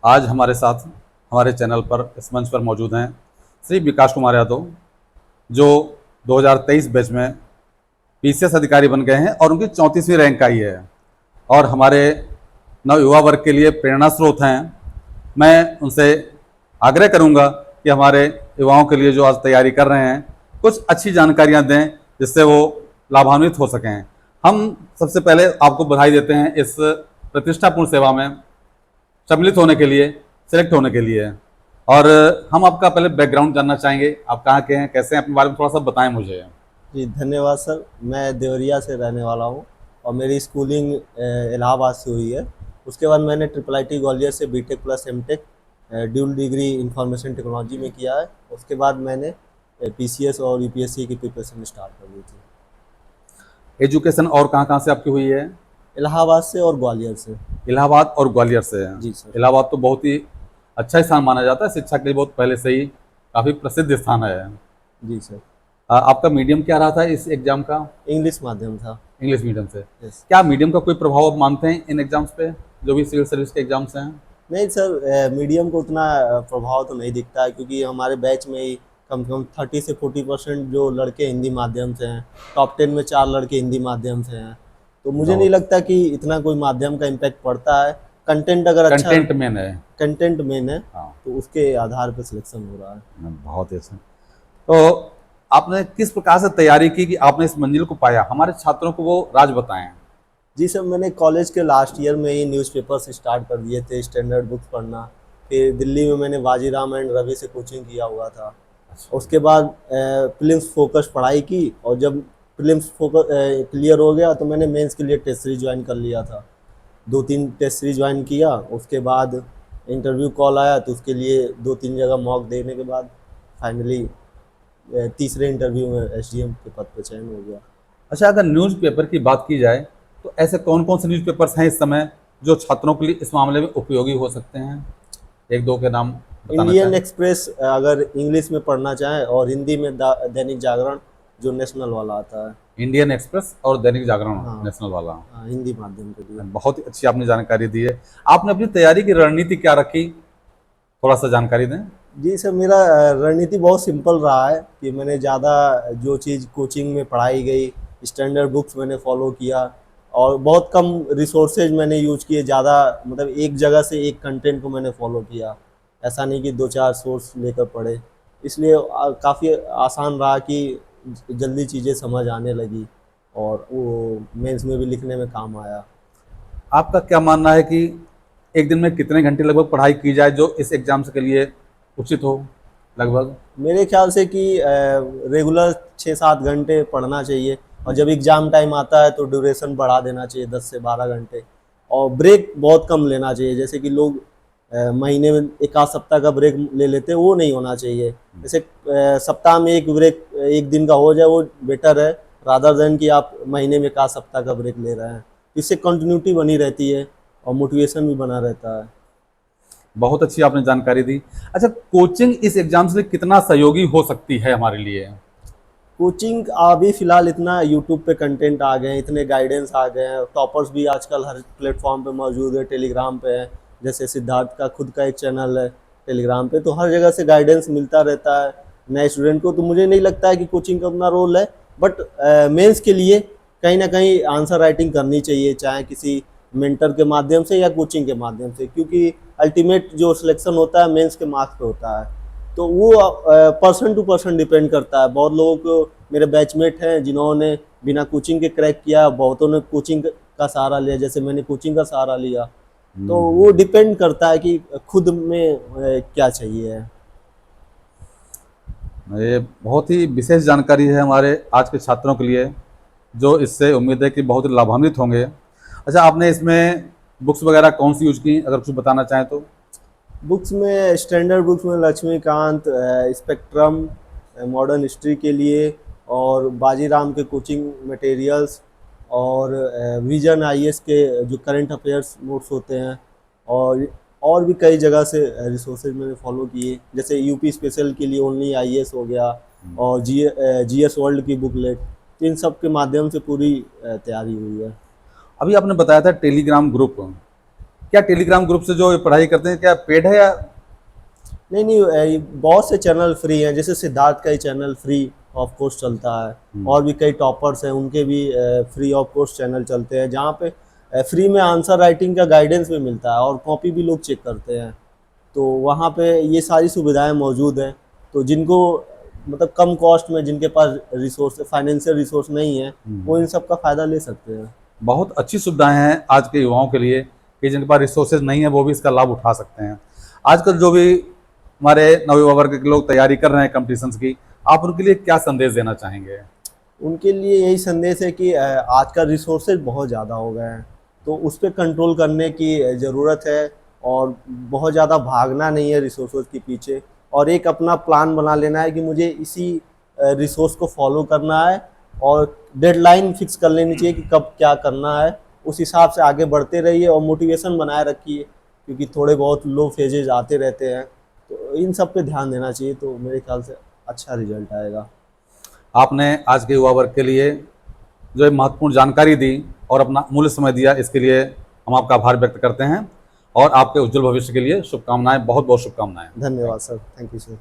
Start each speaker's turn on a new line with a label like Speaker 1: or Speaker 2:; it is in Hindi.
Speaker 1: आज हमारे साथ हमारे चैनल पर इस मंच पर मौजूद हैं श्री विकास कुमार यादव, जो 2023 बैच में पीसीएस अधिकारी बन गए हैं और उनकी 34वीं रैंक आई है और हमारे नव युवा वर्ग के लिए प्रेरणा स्रोत हैं। मैं उनसे आग्रह करूंगा कि हमारे युवाओं के लिए जो आज तैयारी कर रहे हैं कुछ अच्छी जानकारियां दें जिससे वो लाभान्वित हो सकें। हम सबसे पहले आपको बधाई देते हैं इस प्रतिष्ठापूर्ण सेवा में सम्मिलित होने के लिए, सिलेक्ट होने के लिए। और हम आपका पहले बैकग्राउंड जानना चाहेंगे, आप कहाँ के हैं, कैसे हैं, अपने बारे में थोड़ा सा बताएं मुझे।
Speaker 2: जी धन्यवाद सर। मैं देवरिया से रहने वाला हूँ और मेरी स्कूलिंग इलाहाबाद से हुई है। उसके बाद मैंने ट्रिपल आई टी ग्वालियर से BTech plus MTech dual degree information technology में किया है। उसके बाद मैंने पीसीएस और यूपीएससी की प्रिपरेशन स्टार्ट कर दी थी।
Speaker 1: एजुकेशन और कहाँ कहाँ से आपकी हुई है?
Speaker 2: इलाहाबाद से और ग्वालियर से।
Speaker 1: इलाहाबाद और ग्वालियर से है।
Speaker 2: जी सर।
Speaker 1: इलाहाबाद तो बहुत ही अच्छा स्थान माना जाता है, शिक्षा के लिए बहुत पहले से ही काफ़ी प्रसिद्ध स्थान है।
Speaker 2: जी सर।
Speaker 1: आपका मीडियम क्या रहा था इस एग्जाम का?
Speaker 2: इंग्लिश माध्यम था।
Speaker 1: इंग्लिश मीडियम से।
Speaker 2: यस।
Speaker 1: क्या मीडियम का कोई प्रभाव आप मानते हैं इन एग्जाम्स पे, जो भी सिविल सर्विस के एग्जाम्स हैं?
Speaker 2: नहीं सर, मीडियम को उतना प्रभाव तो नहीं दिखता है क्योंकि हमारे बैच में ही कम से कम 30 से 40% जो लड़के हिंदी माध्यम से हैं। टॉप 10 में 4 लड़के हिंदी माध्यम से हैं। तो मुझे नहीं लगता कि इतना कोई माध्यम का इम्पैक्ट पड़ता है। कंटेंट अगर अच्छा,
Speaker 1: कंटेंट मेन है।
Speaker 2: कंटेंट मेन है।
Speaker 1: हाँ,
Speaker 2: तो उसके आधार पर सिलेक्शन हो रहा है।
Speaker 1: बहुत ही अच्छा। तो आपने किस प्रकार से तैयारी की कि आपने इस मंजिल को पाया? हमारे छात्रों को वो राज बताएं।
Speaker 2: जी सर, मैंने कॉलेज के लास्ट ईयर में ही न्यूज़पेपर्स स्टार्ट कर दिए थे, स्टैंडर्ड बुक्स पढ़ना। फिर दिल्ली में मैंने बाजीराम एंड रवि से कोचिंग किया हुआ था। उसके बाद प्रीलिम्स फोकस पढ़ाई की और जब प्रीलिम्स फोकस क्लियर हो गया तो मैंने मेंस के लिए टेस्ट सीरीज ज्वाइन कर लिया था। 2-3 टेस्ट सीरीज ज्वाइन किया। उसके बाद इंटरव्यू कॉल आया तो उसके लिए 2-3 जगह मॉक देने के बाद फाइनली तीसरे इंटरव्यू में एसडीएम के पद पर चयन हो गया।
Speaker 1: अच्छा, अगर न्यूज़पेपर की बात की जाए तो ऐसे कौन कौन से न्यूज़पेपर्स हैं इस समय जो छात्रों के लिए इस मामले में उपयोगी हो सकते हैं? एक दो के नाम बताना
Speaker 2: इंडियन
Speaker 1: चाहें।
Speaker 2: एक्सप्रेस अगर इंग्लिश में पढ़ना चाहें, और हिंदी में दैनिक जागरण जो नेशनल वाला आता है।
Speaker 1: इंडियन एक्सप्रेस और दैनिक जागरण
Speaker 2: हाँ।
Speaker 1: नेशनल वाला।
Speaker 2: हाँ, हिंदी माध्यम के लिए।
Speaker 1: बहुत ही अच्छी आपने जानकारी दी है। आपने अपनी तैयारी की रणनीति क्या रखी, थोड़ा सा जानकारी दें।
Speaker 2: जी सर, मेरा रणनीति बहुत सिंपल रहा है कि मैंने ज़्यादा जो चीज़ कोचिंग में पढ़ाई गई, स्टैंडर्ड बुक्स मैंने फॉलो किया और बहुत कम रिसोर्सेज मैंने यूज किए। ज़्यादा मतलब एक जगह से एक कंटेंट को मैंने फॉलो किया। ऐसा नहीं कि 2-4 सोर्स लेकर पढ़े। इसलिए काफ़ी आसान रहा कि जल्दी चीज़ें समझ आने लगी और वो मेंस में भी लिखने में काम आया।
Speaker 1: आपका क्या मानना है कि एक दिन में कितने घंटे लगभग पढ़ाई की जाए जो इस एग्जाम्स के लिए उचित हो? लगभग
Speaker 2: मेरे ख्याल से कि रेगुलर 6-7 घंटे पढ़ना चाहिए और जब एग्ज़ाम टाइम आता है तो ड्यूरेशन बढ़ा देना चाहिए 10 से 12 घंटे। और ब्रेक बहुत कम लेना चाहिए। जैसे कि लोग महीने में 1 आध सप्ताह का ब्रेक ले लेते हैं, वो नहीं होना चाहिए। जैसे सप्ताह में एक ब्रेक 1 दिन का हो जाए वो बेटर है, रादर देन कि आप महीने में 1 आध सप्ताह का ब्रेक ले रहे हैं। इससे कंटिन्यूटी बनी रहती है और मोटिवेशन भी बना रहता है।
Speaker 1: बहुत अच्छी आपने जानकारी दी। अच्छा, कोचिंग इस एग्जाम से कितना सहयोगी हो सकती है हमारे लिए?
Speaker 2: कोचिंग अभी फ़िलहाल इतना यूट्यूब पे कंटेंट आ गए हैं, इतने गाइडेंस आ गए हैं। टॉपर्स भी आजकल हर प्लेटफॉर्म पे मौजूद है, टेलीग्राम पे है। जैसे सिद्धार्थ का खुद का एक चैनल है टेलीग्राम पे, तो हर जगह से गाइडेंस मिलता रहता है नए स्टूडेंट को। तो मुझे नहीं लगता है कि कोचिंग का अपना रोल है, बट मेंस के लिए कहीं ना कहीं आंसर राइटिंग करनी चाहिए, चाहे किसी मेंटर के माध्यम से या कोचिंग के माध्यम से, क्योंकि अल्टीमेट जो सिलेक्शन होता है मेंस के मार्क्स पे होता है। तो वो पर्सन टू पर्सन डिपेंड करता है। बहुत लोगों को, मेरे बैचमेट हैं जिन्होंने बिना कोचिंग के क्रैक किया, बहुतों ने कोचिंग का सहारा लिया, जैसे मैंने कोचिंग का सहारा लिया। तो वो डिपेंड करता है कि खुद में क्या चाहिए है।
Speaker 1: ये बहुत ही विशेष जानकारी है हमारे आज के छात्रों के लिए, जो इससे उम्मीद है कि बहुत लाभान्वित होंगे। अच्छा, आपने इसमें बुक्स वगैरह कौन सी यूज की, अगर कुछ बताना चाहें तो?
Speaker 2: बुक्स में स्टैंडर्ड बुक्स में लक्ष्मीकांत, स्पेक्ट्रम, मॉडर्न हिस्ट्री के लिए, और बाजीराम के कोचिंग मटेरियल्स, और विजन आईएएस के जो करंट अफेयर्स नोट्स होते हैं, और भी कई जगह से रिसोर्सेज मैंने फॉलो किए। जैसे यूपी स्पेशल के लिए ओनली आईएएस हो गया, और जीएस वर्ल्ड की बुकलेट। तो इन सब के माध्यम से पूरी तैयारी हुई है।
Speaker 1: अभी आपने बताया था टेलीग्राम ग्रुप, क्या टेलीग्राम ग्रुप से जो ये पढ़ाई करते हैं क्या पेड है या?
Speaker 2: नहीं नहीं, ये बहुत से चैनल फ्री हैं, जैसे सिद्धार्थ का ही चैनल फ्री ऑफ कोर्स चलता है, और भी कई टॉपर्स हैं उनके भी फ्री ऑफ कोर्स चैनल चलते हैं, जहाँ पे फ्री में आंसर राइटिंग का गाइडेंस भी मिलता है और कॉपी भी लोग चेक करते हैं। तो वहाँ पे ये सारी सुविधाएं मौजूद हैं। तो जिनको मतलब कम कॉस्ट में, जिनके पास रिसोर्स फाइनेंशियल रिसोर्स नहीं है, वो इन सब का फ़ायदा ले सकते हैं।
Speaker 1: बहुत अच्छी सुविधाएं हैं आज के युवाओं के लिए कि जिनके पास रिसोर्सेज नहीं है वो भी इसका लाभ उठा सकते हैं। आजकल जो भी हमारे नवयुवा वर्ग के लोग तैयारी कर रहे हैं कॉम्पिटिशन्स की, आप उनके लिए क्या संदेश देना चाहेंगे?
Speaker 2: उनके लिए यही संदेश है कि आजकल रिसोर्सेज बहुत ज़्यादा हो गए हैं, तो उस पर कंट्रोल करने की ज़रूरत है, और बहुत ज़्यादा भागना नहीं है रिसोर्सेज के पीछे, और एक अपना प्लान बना लेना है कि मुझे इसी रिसोर्स को फॉलो करना है, और डेडलाइन फिक्स कर लेनी चाहिए कि कब क्या करना है। उस हिसाब से आगे बढ़ते रहिए और मोटिवेशन बनाए रखिए, क्योंकि थोड़े बहुत लो फेजेज आते रहते हैं, तो इन सब पे ध्यान देना चाहिए, तो मेरे ख्याल से अच्छा रिजल्ट आएगा।
Speaker 1: आपने आज के युवा वर्ग के लिए जो महत्वपूर्ण जानकारी दी और अपना अमूल्य समय दिया, इसके लिए हम आपका आभार व्यक्त करते हैं और आपके उज्जवल भविष्य के लिए शुभकामनाएं, बहुत बहुत शुभकामनाएं।
Speaker 2: धन्यवाद सर, थैंक यू सर।